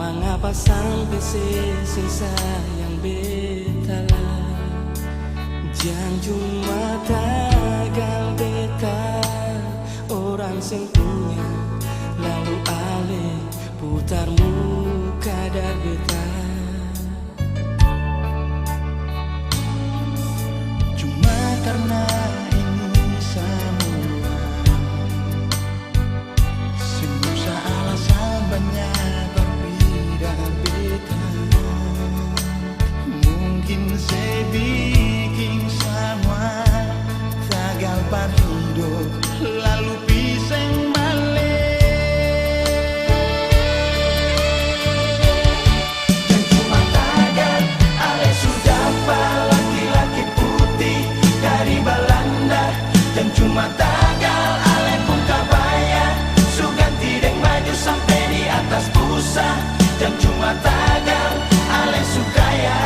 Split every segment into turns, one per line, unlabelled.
mengapa sampai sisi sayang betala. Jangan cuma tagal beta orang sing punya, lalu alih putar muka dar beta.
Cuma karena ini semua, semua alasan banyak berbeda beta. Mungkin saya bikin semua tagal par hidup, lalu pisang balik. Dan cuma tagal ale sudah laki-laki putih dari Belanda. Dan cuma tagal ale pun kabaya su ganti deng baju sampai di atas busa. Dan cuma tagal ale su kaya,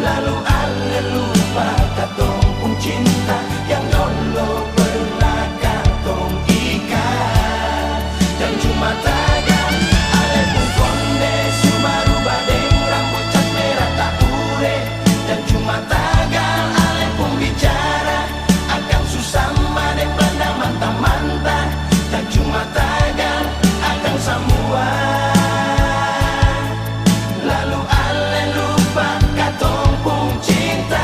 lalu ale lupa katong pun cinta yang dulu pernah katong ikat. Dan cuma tagal ale pun konde su marubah deng rambut cat merah tak ure. Dan cuma tagal ale pun bicara akan susama deng Belanda manta-manta. Dan cuma tagal akan semua, lalu ale lupa katong pun cinta.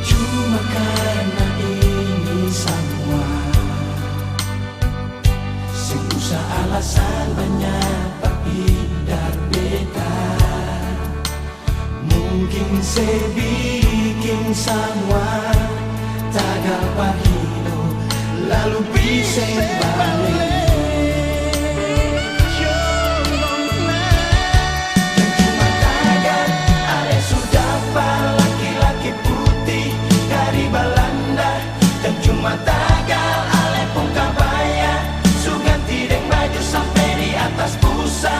Cuma karena ini semua, susah alasan banyak berpindah beta. Mungkin saya bikin semua tagal par hidup, lalu bisa balik. Dan cuma tagal ale sudah laki-laki putih dari Belanda. Dan cuma tagal ale pun kabaya su ganti deng baju sampai di atas busa.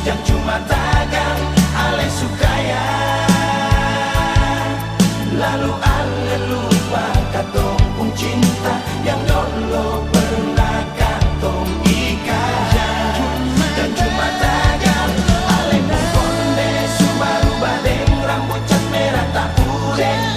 Dan cuma tagal ale su kaya, lalu ale lupa katong pun cinta yang dulu pernah katong ikat. Dan cuma tagal ale pun konde su marubah deng rambut cat merah tak ure.